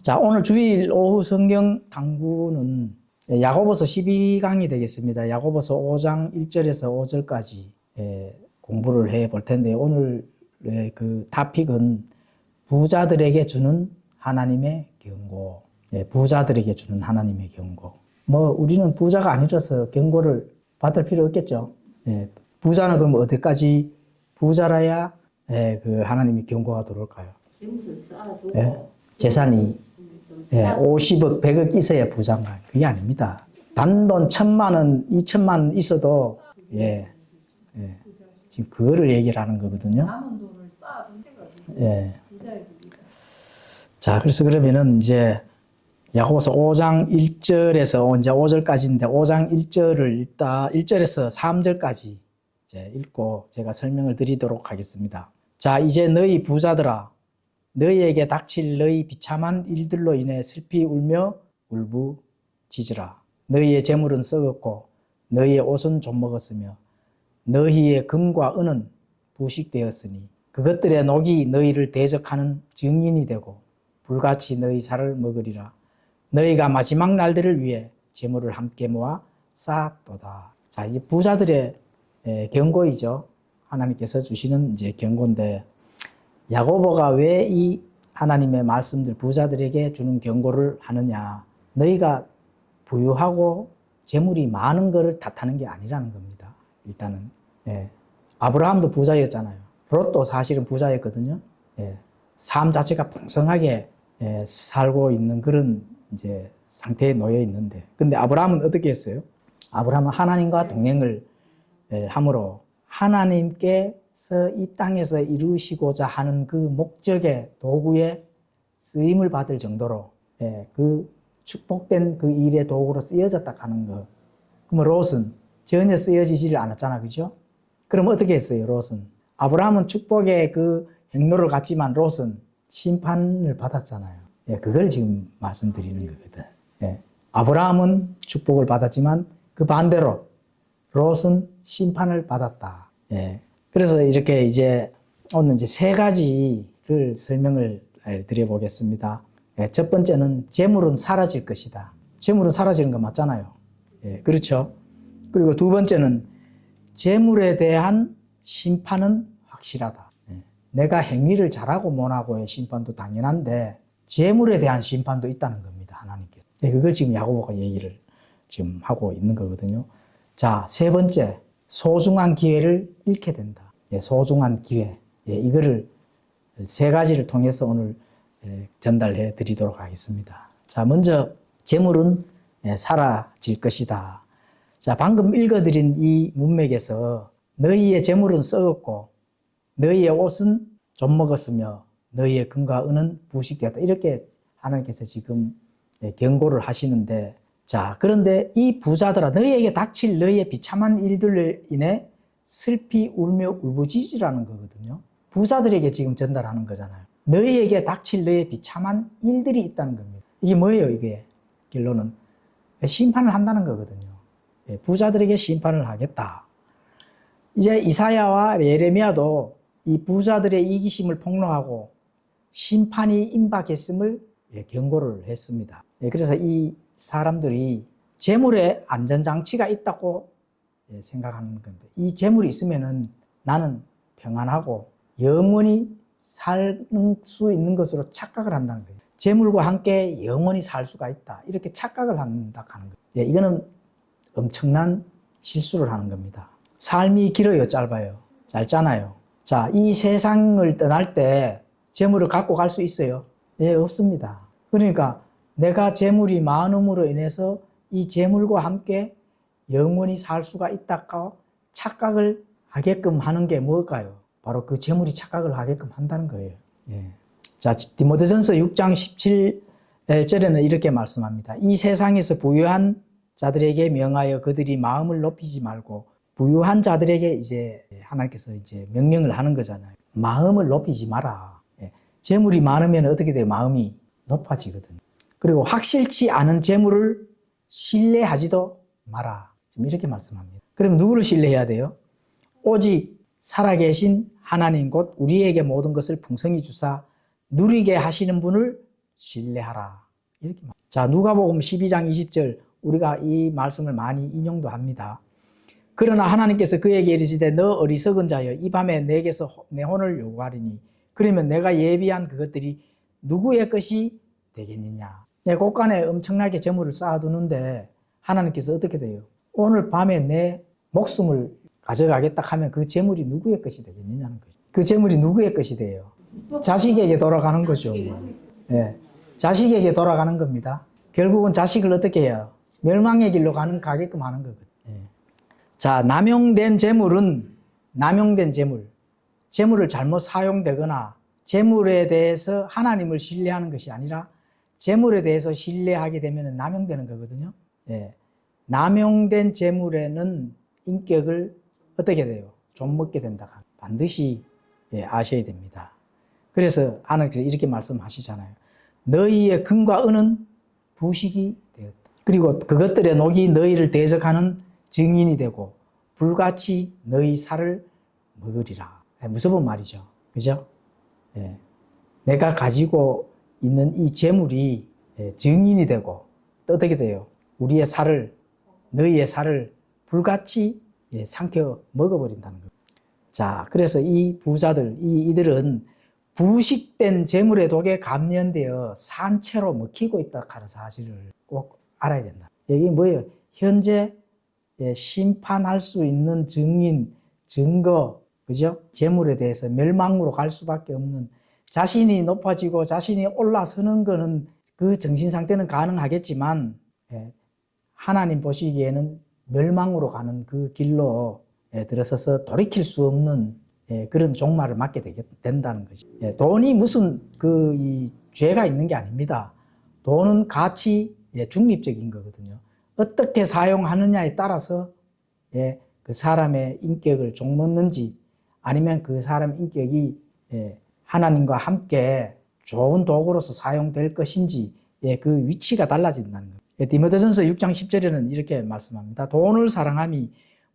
자, 오늘 주일 오후 성경 강구는 야고보서 12강이 되겠습니다. 야고보서 5장 1절에서 5절까지 공부를 해 볼 텐데, 오늘 그 토픽은 부자들에게 주는 하나님의 경고. 부자들에게 주는 하나님의 경고. 뭐 우리는 부자가 아니라서 경고를 받을 필요 없겠죠. 부자는 그럼 어디까지 부자라야 그 하나님의 경고가 들어올까요? 재산이 50억, 100억 있어야 부자인가? 그게 아닙니다. 단돈 1,000만 원, 2,000만 원 있어도 지금 그거를 얘기를 하는 거거든요. 남은 돈을 쌓아둔 데가 부자의 길이다. 자, 그래서 그러면은 이제 야고보서 5장 1절에서 이제 5절까지인데 5장 1절을 읽다 1절에서 3절까지 이제 읽고 제가 설명을 드리도록 하겠습니다. 자, 이제 너희 부자들아, 너희에게 닥칠 너희 비참한 일들로 인해 슬피 울며 울부짖으라. 너희의 재물은 썩었고 너희의 옷은 좀먹었으며 너희의 금과 은은 부식되었으니 그것들의 녹이 너희를 대적하는 증인이 되고 불같이 너희 살을 먹으리라. 너희가 마지막 날들을 위해 재물을 함께 모아 쌓았도다. 자, 이 부자들의 경고이죠. 하나님께서 주시는 이제 경고인데, 야고보가 왜 이 하나님의 말씀들 부자들에게 주는 경고를 하느냐? 너희가 부유하고 재물이 많은 것을 탓하는 게 아니라는 겁니다. 일단은 아브라함도 부자였잖아요. 롯도 사실은 부자였거든요. 삶 자체가 풍성하게 살고 있는 그런 이제 상태에 놓여 있는데, 근데 아브라함은 어떻게 했어요? 아브라함은 하나님과 동행을 함으로 하나님께서 이 땅에서 이루시고자 하는 그 목적의 도구에 쓰임을 받을 정도로 그 축복된 그 일의 도구로 쓰여졌다 하는 거. 그러면 롯은 전혀 쓰여지지를 않았잖아, 그죠? 그럼 어떻게 했어요, 롯은? 아브라함은 축복의 그 행로를 갔지만 롯은 심판을 받았잖아요. 그걸 지금 말씀드리는 거거든. 아브라함은 축복을 받았지만 그 반대로 롯은 심판을 받았다. 그래서 이렇게 이제 오늘 이제 세 가지를 설명을 드려보겠습니다. 첫 번째는 재물은 사라질 것이다. 재물은 사라지는 거 맞잖아요. 그렇죠. 그리고 두 번째는 재물에 대한 심판은 확실하다. 내가 행위를 잘하고 못하고의 심판도 당연한데 재물에 대한 심판도 있다는 겁니다. 하나님께서. 그걸 지금 야고보가 얘기를 지금 하고 있는 거거든요. 자, 세 번째, 소중한 기회를 잃게 된다. 소중한 기회. 이거를 세 가지를 통해서 오늘 전달해 드리도록 하겠습니다. 자, 먼저 재물은 사라질 것이다. 자, 방금 읽어드린 이 문맥에서 너희의 재물은 썩었고 너희의 옷은 좀 먹었으며 너희의 금과 은은 부식되었다. 이렇게 하나님께서 지금 경고를 하시는데, 자, 그런데 이 부자들아, 너희에게 닥칠 너희의 비참한 일들로 인해 슬피 울며 울부짖으라는 거거든요. 부자들에게 지금 전달하는 거잖아요. 너희에게 닥칠 너희의 비참한 일들이 있다는 겁니다. 이게 뭐예요, 이게? 결론은 심판을 한다는 거거든요. 부자들에게 심판을 하겠다. 이제 이사야와 예레미야도 이 부자들의 이기심을 폭로하고 심판이 임박했음을 경고를 했습니다. 그래서 이 사람들이 재물에 안전장치가 있다고 생각하는 건데, 이 재물이 있으면은 나는 평안하고 영원히 살 수 있는 것으로 착각을 한다는 거예요. 재물과 함께 영원히 살 수가 있다. 이렇게 착각을 한다 하는 거예요. 이거는 엄청난 실수를 하는 겁니다. 삶이 길어요, 짧아요? 짧잖아요. 자, 이 세상을 떠날 때 재물을 갖고 갈 수 있어요? 없습니다. 그러니까 내가 재물이 많음으로 인해서 이 재물과 함께 영원히 살 수가 있다고 착각을 하게끔 하는 게 뭘까요? 바로 그 재물이 착각을 하게끔 한다는 거예요. 자, 디모데전서 6장 17절에는 이렇게 말씀합니다. 이 세상에서 부유한 자들에게 명하여 그들이 마음을 높이지 말고, 부유한 자들에게 이제 하나님께서 이제 명령을 하는 거잖아요. 마음을 높이지 마라. 재물이 많으면 어떻게 돼요? 마음이 높아지거든요. 그리고 확실치 않은 재물을 신뢰하지도 마라. 지금 이렇게 말씀합니다. 그럼 누구를 신뢰해야 돼요? 오직 살아계신 하나님 곧 우리에게 모든 것을 풍성히 주사 누리게 하시는 분을 신뢰하라. 이렇게 말. 자, 누가복음 12장 20절 우리가 이 말씀을 많이 인용도 합니다. 그러나 하나님께서 그에게 이르시되 너 어리석은 자여 이 밤에 내게서 내 혼을 요구하리니 그러면 내가 예비한 그것들이 누구의 것이 되겠느냐. 내 곳간에 엄청나게 재물을 쌓아두는데 하나님께서 어떻게 돼요? 오늘 밤에 내 목숨을 가져가겠다 하면 그 재물이 누구의 것이 되겠느냐는 거죠. 그 재물이 누구의 것이 돼요? 자식에게 돌아가는 거죠. 예. 자식에게 돌아가는 겁니다. 결국은 자식을 어떻게 해요? 멸망의 길로 가게끔 하는 거거든요. 예. 자, 남용된 재물은 남용된 재물을 잘못 사용되거나 재물에 대해서 하나님을 신뢰하는 것이 아니라 재물에 대해서 신뢰하게 되면 남용되는 거거든요. 예. 남용된 재물에는 인격을 어떻게 돼요? 좀 먹게 된다. 반드시 아셔야 됩니다. 그래서 하나님께서 이렇게 말씀하시잖아요. 너희의 금과 은은 부식이 되었다. 그리고 그것들의 녹이 너희를 대적하는 증인이 되고 불같이 너희 살을 먹으리라. 무서운 말이죠. 그죠? 예. 내가 가지고 있는 이 재물이 증인이 되고 또 어떻게 돼요? 우리의 살을 너희의 살을 불같이 삼켜 먹어버린다는 거예요. 자, 그래서 이 부자들, 이들은 부식된 재물의 독에 감염되어 산채로 먹히고 있다 하는 사실을 꼭 알아야 된다. 이게 뭐예요? 현재 심판할 수 있는 증인, 증거, 그죠? 재물에 대해서 멸망으로 갈 수밖에 없는 자신이 높아지고 자신이 올라서는 거는 그 정신 상태는 가능하겠지만 하나님 보시기에는 멸망으로 가는 그 길로 들어서서 돌이킬 수 없는 그런 종말을 맞게 된다는 거죠. 돈이 무슨 이 죄가 있는 게 아닙니다. 돈은 가치 중립적인 거거든요. 어떻게 사용하느냐에 따라서 그 사람의 인격을 종먹는지 아니면 그 사람 인격이 하나님과 함께 좋은 도구로서 사용될 것인지 그 위치가 달라진다는 거예요. 디모데전서 6장 10절에는 이렇게 말씀합니다. 돈을 사랑함이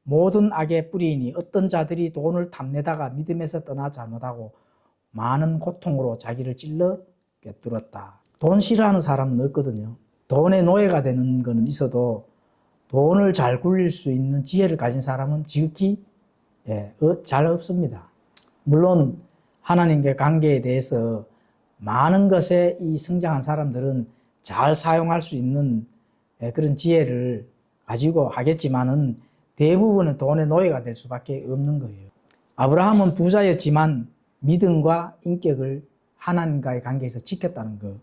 모든 악의 뿌리이니 어떤 자들이 돈을 탐내다가 믿음에서 떠나 잘못하고 많은 고통으로 자기를 찔러 꿰뚫었다. 돈 싫어하는 사람은 없거든요. 돈의 노예가 되는 것은 있어도 돈을 잘 굴릴 수 있는 지혜를 가진 사람은 지극히 잘 없습니다. 물론 하나님과의 관계에 대해서 많은 것에 이 성장한 사람들은 잘 사용할 수 있는 그런 지혜를 가지고 하겠지만은 대부분은 돈의 노예가 될 수밖에 없는 거예요. 아브라함은 부자였지만 믿음과 인격을 하나님과의 관계에서 지켰다는 거.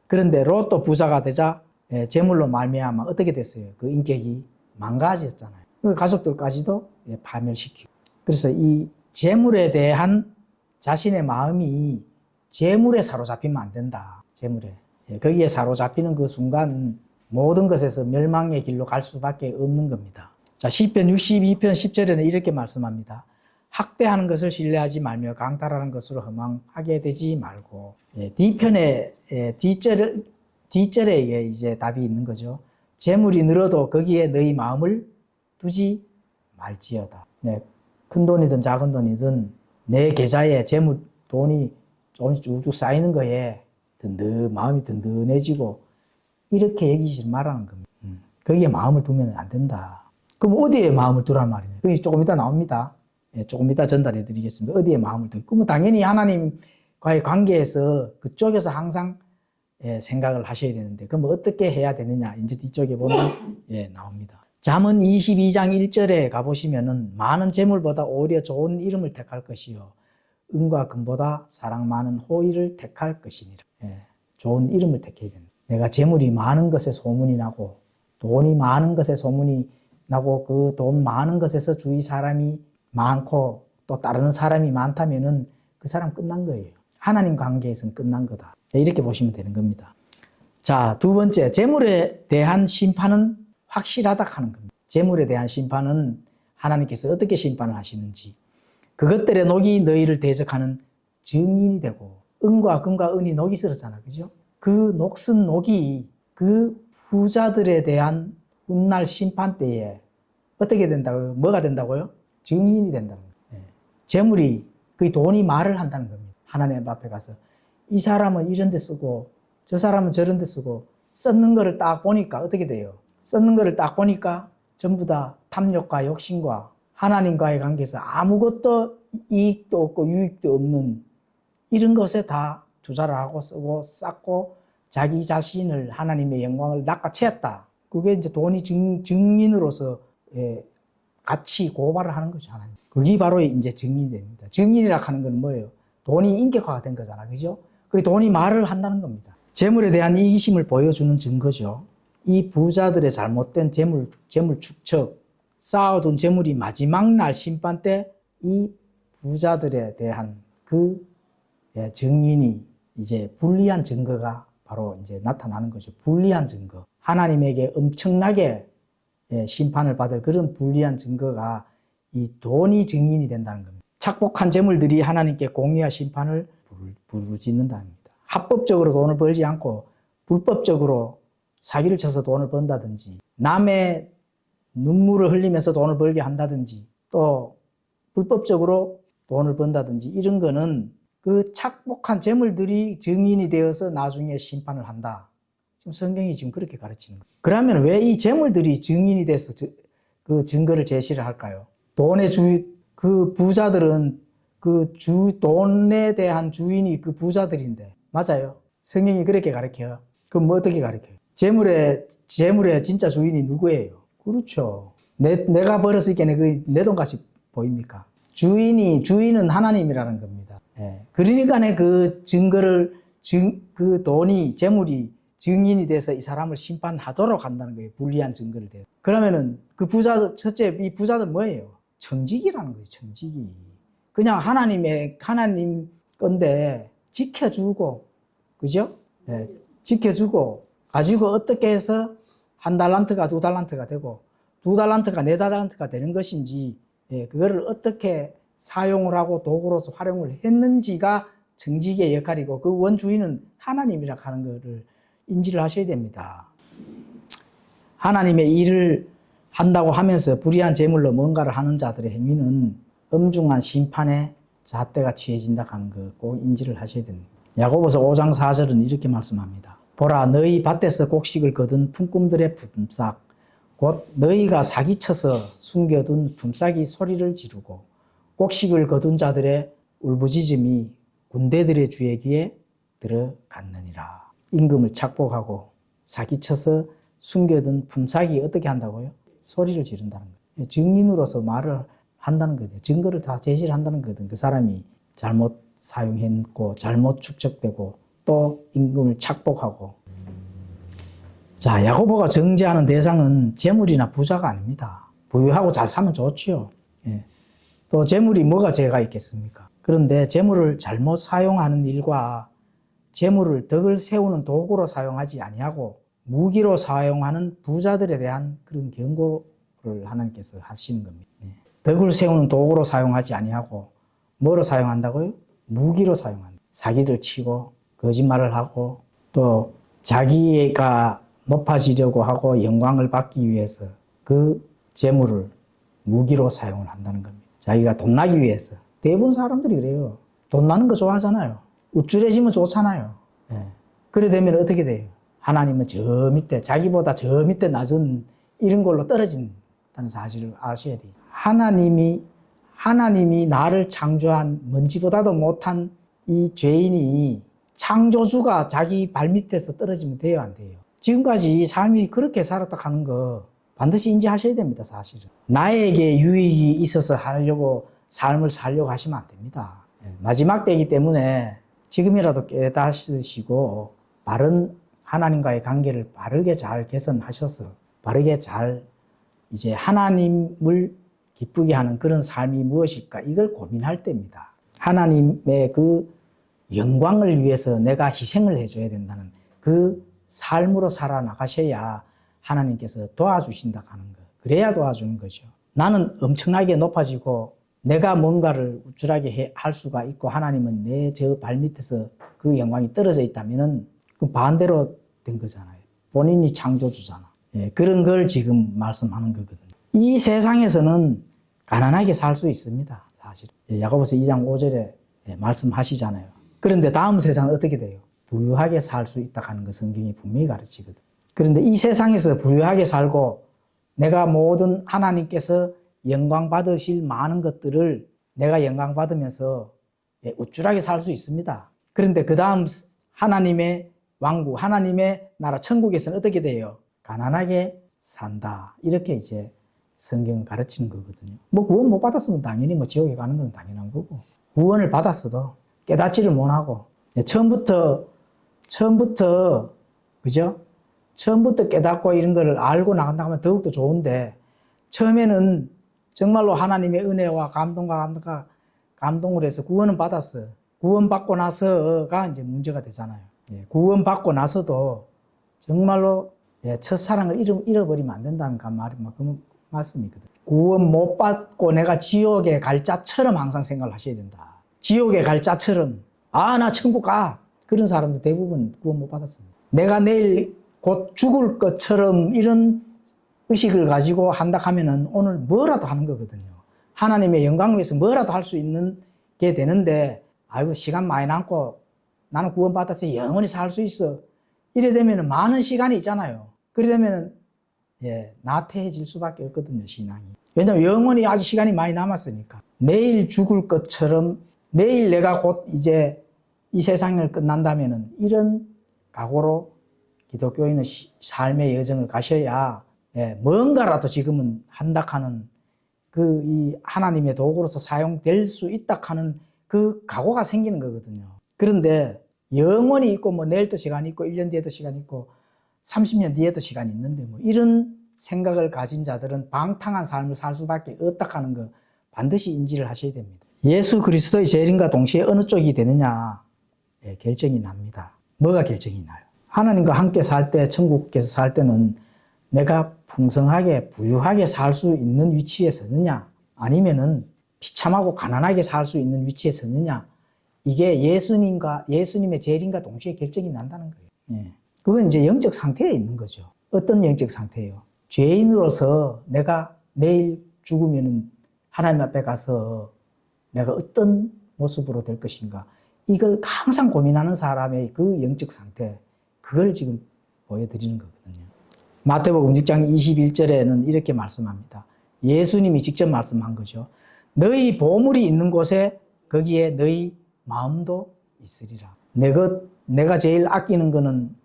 그런데 롯도 부자가 되자 재물로 말미암아 어떻게 됐어요? 그 인격이 망가졌잖아요. 그리고 가족들까지도 파멸시키고. 그래서 이 재물에 대한 자신의 마음이 재물에 사로잡히면 안 된다. 재물에. 거기에 사로잡히는 그 순간 모든 것에서 멸망의 길로 갈 수밖에 없는 겁니다. 자, 시편 62편 10절에는 이렇게 말씀합니다. 학대하는 것을 신뢰하지 말며 강탈하는 것으로 허망하게 되지 말고. D편의 뒷절에 이제 답이 있는 거죠. 재물이 늘어도 거기에 너희 마음을 두지 말지어다. 큰 돈이든 작은 돈이든 내 계좌에 돈이 조금씩 쭉쭉 쌓이는 거에 마음이 든든해지고 이렇게 여기지 말라는 겁니다. 거기에 마음을 두면 안 된다. 그럼 어디에 마음을 두란 말이에요? 그게 조금 이따 나옵니다. 조금 이따 전달해 드리겠습니다. 어디에 마음을 두고. 그러면 당연히 하나님과의 관계에서 그쪽에서 항상 생각을 하셔야 되는데 그럼 어떻게 해야 되느냐? 이제 뒤쪽에 보면 나옵니다. 잠언 22장 1절에 가보시면은 많은 재물보다 오히려 좋은 이름을 택할 것이요 은과 금보다 사랑 많은 호의를 택할 것이니라. 좋은 이름을 택해야 된다. 내가 재물이 많은 것에 소문이 나고 돈이 많은 것에 소문이 나고 그 돈 많은 것에서 주위 사람이 많고 또 따르는 사람이 많다면은 그 사람 끝난 거예요. 하나님 관계에서는 끝난 거다. 이렇게 보시면 되는 겁니다. 자, 두 번째, 재물에 대한 심판은 확실하다 하는 겁니다. 재물에 대한 심판은 하나님께서 어떻게 심판을 하시는지 그것들의 녹이 너희를 대적하는 증인이 되고 은과 금과 은이 녹이 쓰러잖아. 그죠? 그 녹슨 녹이 그 부자들에 대한 훗날 심판 때에 어떻게 된다고요? 뭐가 된다고요? 증인이 된다는 거예요. 재물이 그 돈이 말을 한다는 겁니다. 하나님 앞에 가서 이 사람은 이런 데 쓰고 저 사람은 저런 데 쓰고 썼는 거를 딱 보니까 어떻게 돼요? 썼는 거를 딱 보니까 전부 다 탐욕과 욕심과 하나님과의 관계에서 아무것도 이익도 없고 유익도 없는 이런 것에 다 투자를 하고 쓰고 쌓고 자기 자신을 하나님의 영광을 낚아채었다. 그게 이제 돈이 증인으로서 같이 고발을 하는 거죠. 하나님. 그게 바로 이제 증인이 됩니다. 증인이라 하는 건 뭐예요? 돈이 인격화가 된 거잖아. 그죠? 그 돈이 말을 한다는 겁니다. 재물에 대한 이기심을 보여주는 증거죠. 이 부자들의 잘못된 재물 축척, 쌓아둔 재물이 마지막 날 심판 때 이 부자들에 대한 그 증인이 이제 불리한 증거가 바로 이제 나타나는 거죠. 불리한 증거. 하나님에게 엄청나게 심판을 받을 그런 불리한 증거가 이 돈이 증인이 된다는 겁니다. 착복한 재물들이 하나님께 공의와 심판을 부르짖는다는 겁니다. 합법적으로 돈을 벌지 않고 불법적으로 사기를 쳐서 돈을 번다든지 남의 눈물을 흘리면서 돈을 벌게 한다든지 또 불법적으로 돈을 번다든지 이런 거는 그 착복한 재물들이 증인이 되어서 나중에 심판을 한다. 지금 성경이 지금 그렇게 가르치는 거예요. 그러면 왜 이 재물들이 증인이 돼서 그 증거를 제시를 할까요? 그 부자들은 돈에 대한 주인이 그 부자들인데. 맞아요. 성경이 그렇게 가르쳐요. 그럼 뭐 어떻게 가르쳐요? 재물의 진짜 주인이 누구예요? 그렇죠. 내가 벌었으니까 내 돈같이 보입니까? 주인은 하나님이라는 겁니다. 그러니까 그 증거를, 그 돈이, 재물이 증인이 돼서 이 사람을 심판하도록 한다는 거예요. 불리한 증거를 대서. 그러면은 첫째, 이 부자들 뭐예요? 청지기라는 거예요. 청지기. 그냥 하나님 건데 지켜주고, 그죠? 지켜주고, 가지고 어떻게 해서 1달란트가 2달란트가 되고, 2달란트가 4달란트가 되는 것인지, 그거를 어떻게 사용을 하고 도구로서 활용을 했는지가 청지기의 역할이고, 그 원주인은 하나님이라 하는 것을 인지를 하셔야 됩니다. 하나님의 일을 한다고 하면서 불의한 재물로 뭔가를 하는 자들의 행위는 엄중한 심판의 잣대가 취해진다 하는 거 꼭 인지를 하셔야 됩니다. 야고보서 5장 4절은 이렇게 말씀합니다. 보라, 너희 밭에서 곡식을 거둔 품꾼들의 품삯 곧 너희가 사기쳐서 숨겨둔 품삯이 소리를 지르고 곡식을 거둔 자들의 울부짖음이 군대들의 주의 귀에 들어갔느니라. 임금을 착복하고 사기쳐서 숨겨둔 품삯이 어떻게 한다고요? 소리를 지른다는 거예요. 증인으로서 말을 한다는 거예요. 증거를 다 제시를 한다는 거거든요. 그 사람이 잘못 사용했고 잘못 축적되고 또 임금을 착복하고. 자, 야고보가 정죄하는 대상은 재물이나 부자가 아닙니다. 부유하고 잘 사면 좋지요. 또 재물이 뭐가 죄가 있겠습니까? 그런데 재물을 잘못 사용하는 일과 재물을 덕을 세우는 도구로 사용하지 아니하고 무기로 사용하는 부자들에 대한 그런 경고를 하나님께서 하시는 겁니다. 덕을 세우는 도구로 사용하지 아니하고 뭐로 사용한다고요? 무기로 사용한다. 사기를 치고 거짓말을 하고 또 자기가 높아지려고 하고 영광을 받기 위해서 그 재물을 무기로 사용을 한다는 겁니다. 자기가 돈 나기 위해서. 대부분 사람들이 그래요. 돈 나는 거 좋아하잖아요. 우쭐해지면 좋잖아요. 그래 되면 어떻게 돼요? 하나님은 저 밑에, 자기보다 저 밑에 낮은 이런 걸로 떨어진다는 사실을 아셔야 돼요. 하나님이 나를 창조한 먼지보다도 못한 이 죄인이 창조주가 자기 발밑에서 떨어지면 돼요, 안 돼요? 지금까지 삶이 그렇게 살았다 하는 거 반드시 인지하셔야 됩니다, 사실은. 나에게 유익이 있어서 하려고 삶을 살려고 하시면 안 됩니다. 마지막 때이기 때문에 지금이라도 깨닫으시고 바른 하나님과의 관계를 바르게 잘 개선하셔서 바르게 잘 이제 하나님을 기쁘게 하는 그런 삶이 무엇일까 이걸 고민할 때입니다. 하나님의 그 영광을 위해서 내가 희생을 해줘야 된다는 그 삶으로 살아나가셔야 하나님께서 도와주신다 하는 거. 그래야 도와주는 거죠. 나는 엄청나게 높아지고 내가 뭔가를 우쭐하게 할 수가 있고 하나님은 내 저 발밑에서 그 영광이 떨어져 있다면은 그 반대로 된 거잖아요. 본인이 창조주잖아. 그런 걸 지금 말씀하는 거거든요. 이 세상에서는 가난하게 살 수 있습니다. 사실. 야고보서 2장 5절에 말씀하시잖아요. 그런데 다음 세상은 어떻게 돼요? 부유하게 살 수 있다 하는 거 성경이 분명히 가르치거든. 그런데 이 세상에서 부유하게 살고 내가 모든 하나님께서 영광 받으실 많은 것들을 내가 영광 받으면서 우쭐하게 살 수 있습니다. 그런데 그 다음 하나님의 왕국, 하나님의 나라 천국에서는 어떻게 돼요? 가난하게 산다. 이렇게 이제 성경은 가르치는 거거든요. 뭐 구원 못 받았으면 당연히 뭐 지옥에 가는 건 당연한 거고, 구원을 받았어도 깨닫지를 못하고 처음부터 그죠? 처음부터 깨닫고 이런 거를 알고 나간다 하면 더욱더 좋은데, 처음에는 정말로 하나님의 은혜와 감동을 해서 구원은 받았어요. 구원받고 나서가 이제 문제가 되잖아요. 구원받고 나서도 정말로 첫사랑을 잃어버리면 안 된다는 그 말씀이거든요. 구원 못 받고 내가 지옥에 갈 자처럼 항상 생각을 하셔야 된다. 지옥에 갈 자처럼, 나 천국 가. 그런 사람들 대부분 구원 못 받았습니다. 내가 내일 곧 죽을 것처럼 이런 의식을 가지고 한다 하면은 오늘 뭐라도 하는 거거든요. 하나님의 영광을 위해서 뭐라도 할 수 있는 게 되는데, 아이고 시간 많이 남고 나는 구원 받아서 영원히 살 수 있어. 이래 되면은 많은 시간이 있잖아요. 그래 되면은 나태해질 수밖에 없거든요, 신앙이. 왜냐하면 영원히 아직 시간이 많이 남았으니까. 내일 죽을 것처럼, 내일 내가 곧 이제 이 세상을 끝난다면은 이런 각오로 기독교인은 삶의 여정을 가셔야 뭔가라도 지금은 한다 하는 이 하나님의 도구로서 사용될 수 있다 하는 그 각오가 생기는 거거든요. 그런데 영원히 있고 뭐 내일도 시간이 있고 1년 뒤에도 시간이 있고 30년 뒤에도 시간이 있는데 뭐 이런 생각을 가진 자들은 방탕한 삶을 살 수밖에 없다 하는 거 반드시 인지를 하셔야 됩니다. 예수 그리스도의 재림과 동시에 어느 쪽이 되느냐 결정이 납니다. 뭐가 결정이 나요? 하나님과 함께 살 때, 천국에서 살 때는 내가 풍성하게 부유하게 살 수 있는 위치에 서느냐, 아니면은 비참하고 가난하게 살 수 있는 위치에 서느냐, 이게 예수님의 재림과 동시에 결정이 난다는 거예요. 그건 이제 영적 상태에 있는 거죠. 어떤 영적 상태예요? 죄인으로서 내가 내일 죽으면은 하나님 앞에 가서 내가 어떤 모습으로 될 것인가, 이걸 항상 고민하는 사람의 그 영적 상태, 그걸 지금 보여드리는 거거든요. 마태복음 6장 21절에는 이렇게 말씀합니다. 예수님이 직접 말씀한 거죠. 너희 보물이 있는 곳에 거기에 너희 마음도 있으리라. 내가 제일 아끼는 거는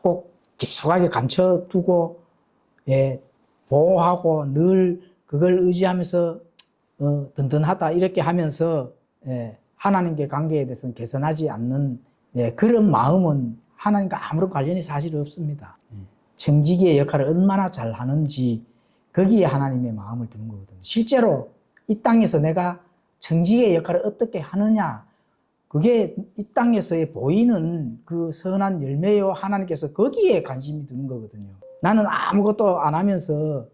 꼭 깊숙하게 감춰두고 보호하고 늘 그걸 의지하면서 든든하다 이렇게 하면서 하나님과의 관계에 대해서는 개선하지 않는 그런 마음은 하나님과 아무런 관련이 사실 없습니다. 청지기의 역할을 얼마나 잘 하는지 거기에 하나님의 마음을 두는 거거든요. 실제로 이 땅에서 내가 청지기의 역할을 어떻게 하느냐, 그게 이 땅에서의 보이는 그 선한 열매요, 하나님께서 거기에 관심이 두는 거거든요. 나는 아무것도 안 하면서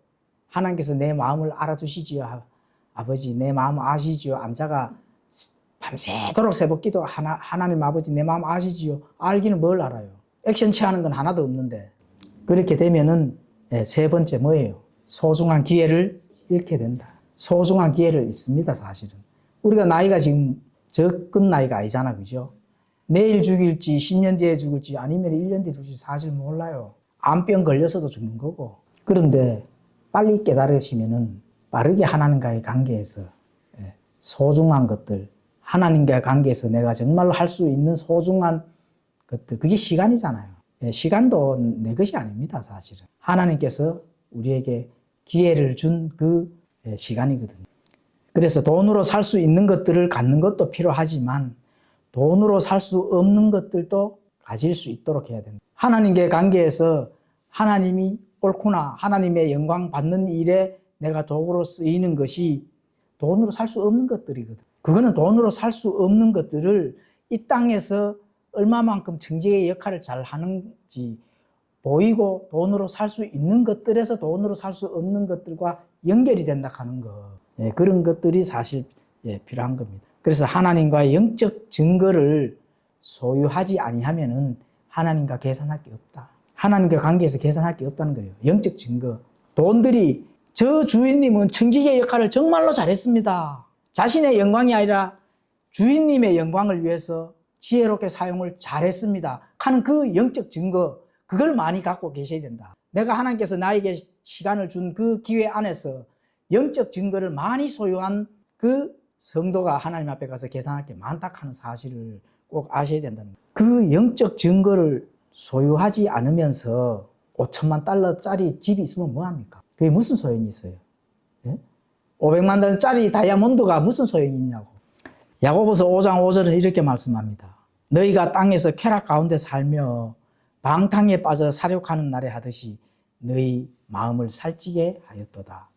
하나님께서 내 마음을 알아주시지요. 아버지 내 마음 아시지요. 암자가 밤새도록 새벽기도 하나님 아버지 내 마음 아시지요. 알기는 뭘 알아요. 액션 취하는 건 하나도 없는데. 그렇게 되면은 세 번째 뭐예요? 소중한 기회를 잃게 된다. 소중한 기회를 잃습니다, 사실은. 우리가 나이가 지금 적은 나이가 아니잖아, 그죠? 내일 죽일지 10년 뒤에 죽을지 아니면 1년 뒤에 죽을지 사실 몰라요. 암병 걸려서도 죽는 거고. 그런데 빨리 깨달으시면은 빠르게 하나님과의 관계에서 소중한 것들, 하나님과의 관계에서 내가 정말로 할 수 있는 소중한 것들, 그게 시간이잖아요. 시간도 내 것이 아닙니다, 사실은. 하나님께서 우리에게 기회를 준 그 시간이거든요. 그래서 돈으로 살 수 있는 것들을 갖는 것도 필요하지만 돈으로 살 수 없는 것들도 가질 수 있도록 해야 된다. 하나님과의 관계에서 하나님이 옳구나, 하나님의 영광 받는 일에 내가 도구로 쓰이는 것이 돈으로 살 수 없는 것들이거든. 그거는 돈으로 살 수 없는 것들을 이 땅에서 얼마만큼 청지기의 역할을 잘 하는지 보이고 돈으로 살 수 있는 것들에서 돈으로 살 수 없는 것들과 연결이 된다 하는 거. 그런 것들이 사실 필요한 겁니다. 그래서 하나님과의 영적 증거를 소유하지 아니하면은 하나님과 계산할 게 없다. 하나님과 관계에서 계산할 게 없다는 거예요. 영적 증거. 돈들이 저 주인님은 청지기의 역할을 정말로 잘했습니다. 자신의 영광이 아니라 주인님의 영광을 위해서 지혜롭게 사용을 잘했습니다 하는 그 영적 증거, 그걸 많이 갖고 계셔야 된다. 내가 하나님께서 나에게 시간을 준 그 기회 안에서 영적 증거를 많이 소유한 그 성도가 하나님 앞에 가서 계산할 게 많다 하는 사실을 꼭 아셔야 된다는 거예요. 그 영적 증거를 소유하지 않으면서 5천만 달러짜리 집이 있으면 뭐합니까? 그게 무슨 소용이 있어요? 예? 500만 달러짜리 다이아몬드가 무슨 소용이 있냐고. 야고보서 5장 5절은 이렇게 말씀합니다. 너희가 땅에서 쾌락 가운데 살며 방탕에 빠져 사욕하는 날에 하듯이 너희 마음을 살찌게 하였도다.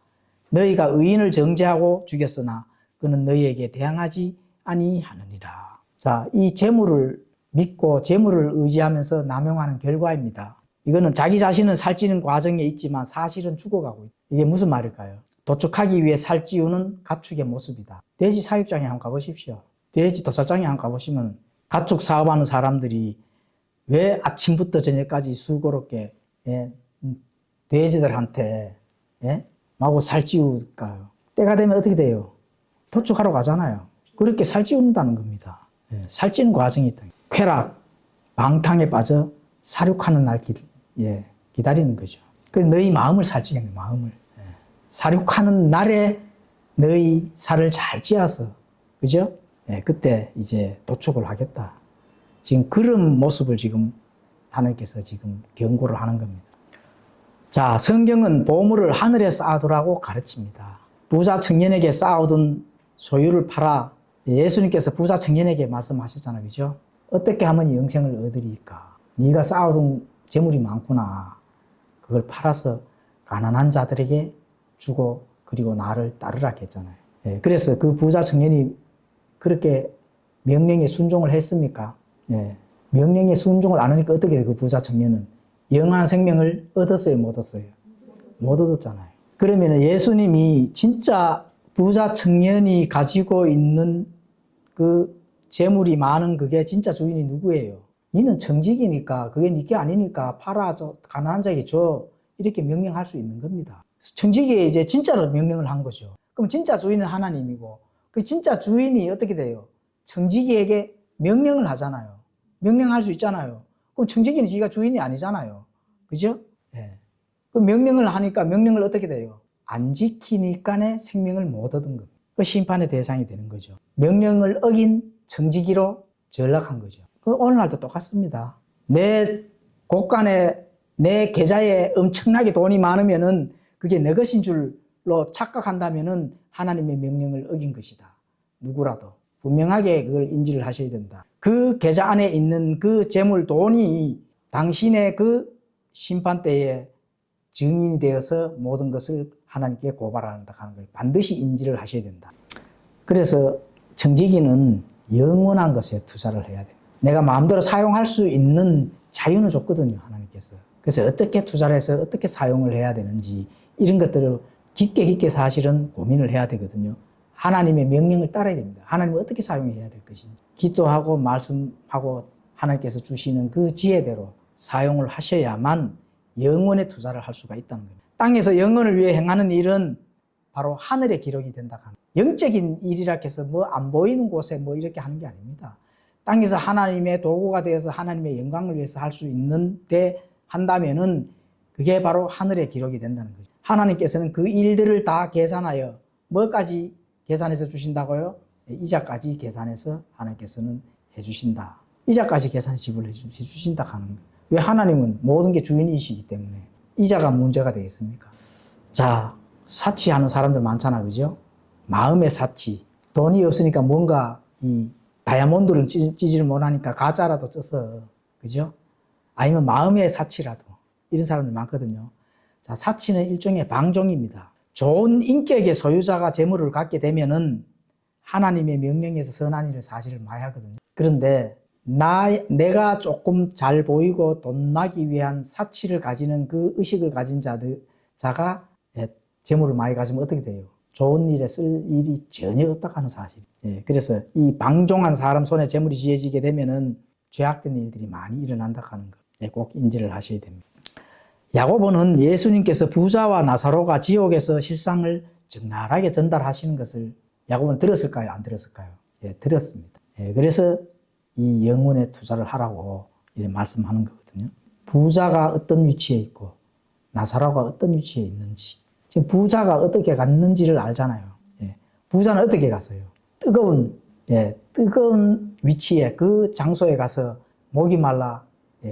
너희가 의인을 정죄하고 죽였으나 그는 너희에게 대항하지 아니하느니라. 자, 이 재물을 믿고 재물을 의지하면서 남용하는 결과입니다. 이거는 자기 자신은 살찌는 과정에 있지만 사실은 죽어가고 있다. 이게 무슨 말일까요? 도축하기 위해 살찌우는 가축의 모습이다. 돼지 사육장에 한번 가보십시오. 돼지 도살장에 한번 가보시면 가축 사업하는 사람들이 왜 아침부터 저녁까지 수고롭게 돼지들한테 마구 살찌울까요? 때가 되면 어떻게 돼요? 도축하러 가잖아요. 그렇게 살찌운다는 겁니다. 살찌는 과정이 있다. 쾌락, 방탕에 빠져 사륙하는 날 기다리는 거죠. 그래서 너희 마음을 살찌게 하는 거예요. 마음을. 사륙하는 날에 너희 살을 잘 찌어서, 그죠? 그때 이제 도축을 하겠다. 지금 그런 모습을 지금 하나님께서 지금 경고를 하는 겁니다. 자, 성경은 보물을 하늘에 쌓아두라고 가르칩니다. 부자 청년에게 쌓아둔 소유를 팔아. 예수님께서 부자 청년에게 말씀하셨잖아요. 그죠? 어떻게 하면 영생을 얻으리까? 네가 쌓아둔 재물이 많구나. 그걸 팔아서 가난한 자들에게 주고 그리고 나를 따르라 했잖아요. 그래서 그 부자 청년이 그렇게 명령에 순종을 했습니까? 명령에 순종을 안 하니까 어떻게 돼요? 그 부자 청년은 영원한 생명을 얻었어요? 못 얻었어요? 못 얻었잖아요. 그러면 예수님이 진짜 부자 청년이 가지고 있는 그 재물이 많은 그게 진짜 주인이 누구예요? 니는 청직이니까 그게 니게 아니니까 팔아, 가난한 자에게 줘. 이렇게 명령할 수 있는 겁니다. 청지기에 이제 진짜로 명령을 한 거죠. 그럼 진짜 주인은 하나님이고, 그 진짜 주인이 어떻게 돼요? 청지기에게 명령을 하잖아요. 명령할 수 있잖아요. 그럼 청지기는 지가 주인이 아니잖아요. 그죠? 그 명령을 하니까 명령을 어떻게 돼요? 안 지키니까 생명을 못 얻은 겁니다. 그 심판의 대상이 되는 거죠. 명령을 어긴 청지기로 전락한 거죠. 그 오늘날도 똑같습니다. 내 곳간에 내 계좌에 엄청나게 돈이 많으면은 그게 내 것인 줄로 착각한다면은 하나님의 명령을 어긴 것이다. 누구라도 분명하게 그걸 인지를 하셔야 된다. 그 계좌 안에 있는 그 재물 돈이 당신의 그 심판 때에 증인이 되어서 모든 것을 하나님께 고발한다 하는 걸 반드시 인지를 하셔야 된다. 그래서 청지기는 영원한 것에 투자를 해야 돼요. 내가 마음대로 사용할 수 있는 자유는 줬거든요, 하나님께서. 그래서 어떻게 투자를 해서 어떻게 사용을 해야 되는지 이런 것들을 깊게 사실은 고민을 해야 되거든요. 하나님의 명령을 따라야 됩니다. 하나님은 어떻게 사용해야 될 것인지. 기도하고 말씀하고 하나님께서 주시는 그 지혜대로 사용을 하셔야만 영원의 투자를 할 수가 있다는 겁니다. 땅에서 영원을 위해 행하는 일은 바로 하늘에 기록이 된다. 영적인 일이라 해서 뭐 안 보이는 곳에 뭐 이렇게 하는 게 아닙니다. 땅에서 하나님의 도구가 되어서 하나님의 영광을 위해서 할 수 있는데 한다면은 그게 바로 하늘에 기록이 된다는 거죠. 하나님께서는 그 일들을 다 계산하여 뭐까지 계산해서 주신다고요? 이자까지 계산해서 하나님께서는 해주신다. 이자까지 계산 지불해 주신다 하는 거예요. 왜? 하나님은 모든 게 주인이시기 때문에. 이자가 문제가 되겠습니까? 자, 사치하는 사람들 많잖아, 그죠? 마음의 사치. 돈이 없으니까 뭔가 이 다이아몬드를 찌지를 못하니까 가짜라도 쪄서, 그죠? 아니면 마음의 사치라도. 이런 사람들 많거든요. 자, 사치는 일종의 방종입니다. 좋은 인격의 소유자가 재물을 갖게 되면은 하나님의 명령에서 선한 일을 사실을 많이 하거든요. 그런데 내가 조금 잘 보이고 돈 나기 위한 사치를 가지는 그 의식을 가진 자가 재물을 많이 가지면 어떻게 돼요? 좋은 일에 쓸 일이 전혀 없다 하는 사실. 그래서 이 방종한 사람 손에 재물이 쥐어지게 되면은 죄악된 일들이 많이 일어난다 하는 거. 꼭 인지를 하셔야 됩니다. 야고보는 예수님께서 부자와 나사로가 지옥에서 실상을 적나라하게 전달하시는 것을 야고보는 들었을까요? 안 들었을까요? 들었습니다. 그래서 이 영혼에 투자를 하라고 이렇게 말씀하는 거거든요. 부자가 어떤 위치에 있고 나사로가 어떤 위치에 있는지, 지금 부자가 어떻게 갔는지를 알잖아요. 예. 부자는 어떻게 갔어요? 뜨거운 위치에, 그 장소에 가서 목이 말라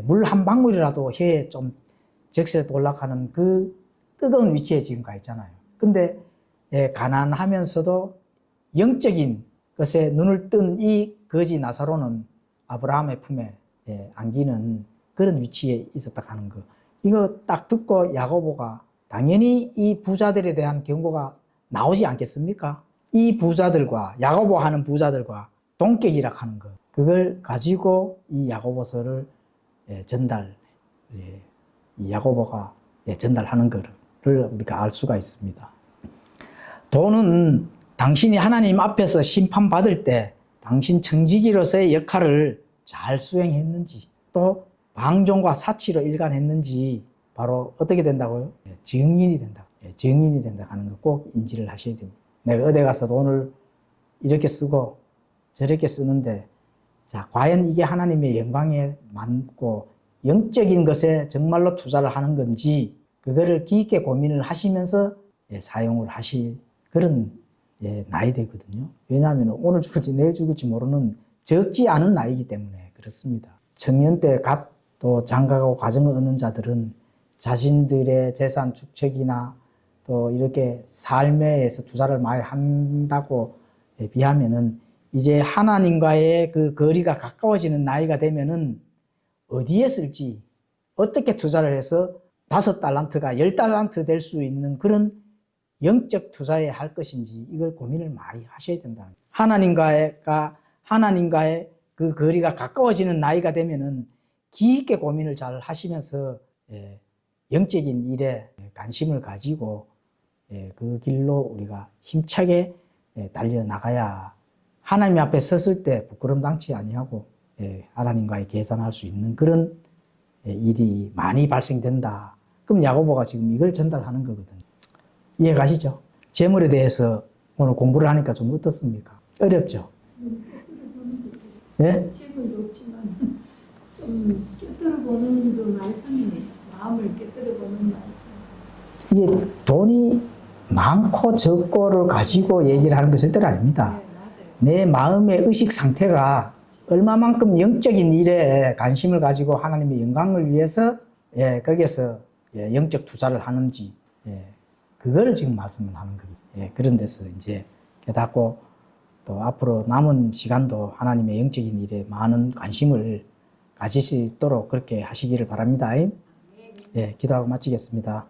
물 한 방울이라도 혀에 좀 적셔 올라가는 그 뜨거운 위치에 지금 가 있잖아요. 근데 가난하면서도 영적인 것에 눈을 뜬 이 거지 나사로는 아브라함의 품에 안기는 그런 위치에 있었다 하는 거. 이거 딱 듣고 야고보가 당연히 이 부자들에 대한 경고가 나오지 않겠습니까? 이 부자들과 야고보 하는 부자들과 동격이라 하는 거. 그걸 가지고 이 야고보서를 이 야고보가 전달하는 것을 우리가 알 수가 있습니다. 돈은 당신이 하나님 앞에서 심판받을 때 당신 청지기로서의 역할을 잘 수행했는지, 또 방종과 사치로 일관했는지 바로 어떻게 된다고요? 증인이 된다. 증인이 된다 하는 거 꼭 인지를 하셔야 됩니다. 내가 어디 가서 돈을 이렇게 쓰고 저렇게 쓰는데, 자, 과연 이게 하나님의 영광에 맞고 영적인 것에 정말로 투자를 하는 건지, 그거를 깊게 고민을 하시면서 사용을 하실 그런 나이대거든요. 왜냐하면 오늘 죽을지 내일 죽을지 모르는 적지 않은 나이이기 때문에 그렇습니다. 청년 때 갓 또 장가가고 가정을 얻는 자들은 자신들의 재산 축적이나 또 이렇게 삶에서 투자를 많이 한다고 비하면은, 이제 하나님과의 그 거리가 가까워지는 나이가 되면은 어디에 쓸지, 어떻게 투자를 해서 5달란트가 10달란트 될 수 있는 그런 영적 투자에 할 것인지, 이걸 고민을 많이 하셔야 된다. 하나님과의 그 거리가 가까워지는 나이가 되면은 깊게 고민을 잘 하시면서 영적인 일에 관심을 가지고 그 길로 우리가 힘차게 달려나가야 하나님 앞에 섰을 때 부끄럼 당치 아니하고 하나님과의 계산할 수 있는 그런 일이 많이 발생된다. 그럼 야고보가 지금 이걸 전달하는 거거든요. 이해 가시죠? 재물에 대해서 오늘 공부를 하니까 좀 어떻습니까? 어렵죠? 예? 책은 없지만 좀 꿰뚫어보는 그 말씀이네. 마음을 꿰뚫어보는 말씀. 이게 돈이 많고 적고를 가지고 얘기를 하는 것은 절대로 아닙니다. 맞아요. 내 마음의 의식 상태가 얼마만큼 영적인 일에 관심을 가지고 하나님의 영광을 위해서 거기에서 영적 투자를 하는지, 그거를 지금 말씀을 하는 겁니다. 그런 데서 이제 깨닫고 또 앞으로 남은 시간도 하나님의 영적인 일에 많은 관심을 가지시도록 그렇게 하시기를 바랍니다. 기도하고 마치겠습니다.